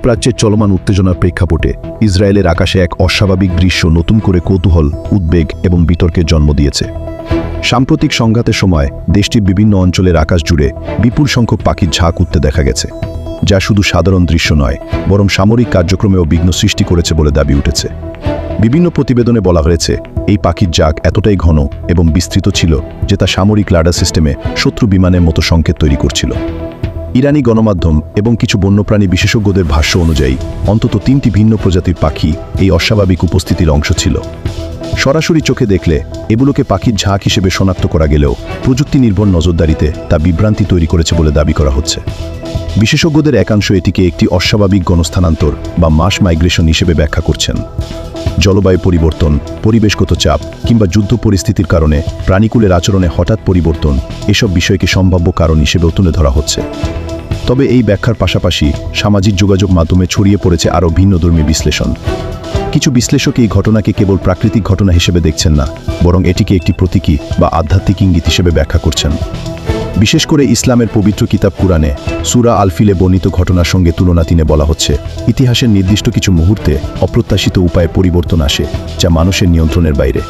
মধ্যপ্রাচ্যের চলমান উত্তেজনার প্রেক্ষাপটে ইসরায়েলের আকাশে এক অস্বাভাবিক দৃশ্য নতুন করে কৌতূহল, উদ্বেগ এবং বিতর্কের জন্ম দিয়েছে। সাম্প্রতিক সংঘাতের সময় দেশটির বিভিন্ন অঞ্চলের আকাশ জুড়ে বিপুল সংখ্যক পাখির ঝাঁক উঠতে দেখা গেছে, যা শুধু সাধারণ দৃশ্য নয়, বরং সামরিক কার্যক্রমেও বিঘ্ন সৃষ্টি করেছে বলে দাবি উঠেছে। বিভিন্ন প্রতিবেদনে বলা হয়েছে, এই পাখির ঝাঁক এতটাই ঘন এবং বিস্তৃত ছিল যে তা সামরিক রাডার সিস্টেমে শত্রু বিমানের মতো সংকেত তৈরি করছিল। ইরানি গণমাধ্যম এবং কিছু বন্যপ্রাণী বিশেষজ্ঞদের ভাষ্য অনুযায়ী অন্তত 3টি ভিন্ন প্রজাতির পাখি এই অস্বাভাবিক উপস্থিতির অংশ ছিল। সরাসরি চোখে দেখলে এগুলোকে পাখির ঝাঁক হিসেবে শনাক্ত করা গেলেও প্রযুক্তি নির্ভর নজরদারিতে তা বিভ্রান্তি তৈরি করেছে বলে দাবি করা হচ্ছে। বিশেষজ্ঞদের একাংশ এটিকে একটি অস্বাভাবিক গণস্থানান্তর বা মাস মাইগ্রেশন হিসেবে ব্যাখ্যা করছেন। জলবায়ু পরিবর্তন, পরিবেশগত চাপ কিংবা যুদ্ধ পরিস্থিতির কারণে প্রাণীকুলের আচরণে হঠাৎ পরিবর্তন, এসব বিষয়কে সম্ভাব্য কারণ হিসেবেও তুলে ধরা হচ্ছে। তবে এই ব্যাখ্যার পাশাপাশি সামাজিক যোগাযোগ মাধ্যমে ছড়িয়ে পড়েছে আরও ভিন্নধর্মী বিশ্লেষণ। কিছু বিশ্লেষক এই ঘটনাকে কেবল প্রাকৃতিক ঘটনা হিসেবে দেখছেন না, বরং এটিকে একটি প্রতীকী বা আধ্যাত্মিক ইঙ্গিত হিসেবে ব্যাখ্যা করছেন। বিশেষ করে ইসলামের পবিত্র কিতাব কুরআনে সূরা আল-ফিলে বর্ণিত ঘটনার সঙ্গে তুলনা তিনে বলা হচ্ছে, ইতিহাসের নির্দিষ্ট কিছু মুহূর্তে অপ্রত্যাশিত উপায়ে পরিবর্তন আসে, যা মানুষের নিয়ন্ত্রণের বাইরে।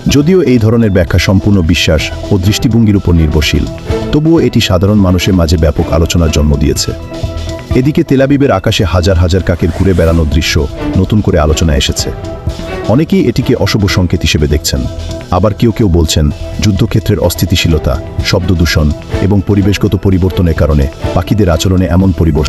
যদিও এই ধরনের ব্যাখ্যা সম্পূর্ণ বিশ্বাস ও দৃষ্টিভঙ্গির উপর নির্ভরশীল, তবুও এটি সাধারণ মানুষের মাঝে ব্যাপক আলোচনার জন্ম দিয়েছে। এদিকে তেল আবিবের আকাশে হাজার হাজার কাকের ঘুরে বেড়ানোর দৃশ্য নতুন করে আলোচনায় এসেছে। অনেকেই এটিকে অশুভ সংকেত হিসেবে দেখছেন, আবার কেউ কেউ বলছেন যুদ্ধক্ষেত্রের অস্থিতিশীলতা, শব্দ দূষণ এবং পরিবেশগত পরিবর্তনের কারণে পাখিদের আচরণে এমন পরিবর্তন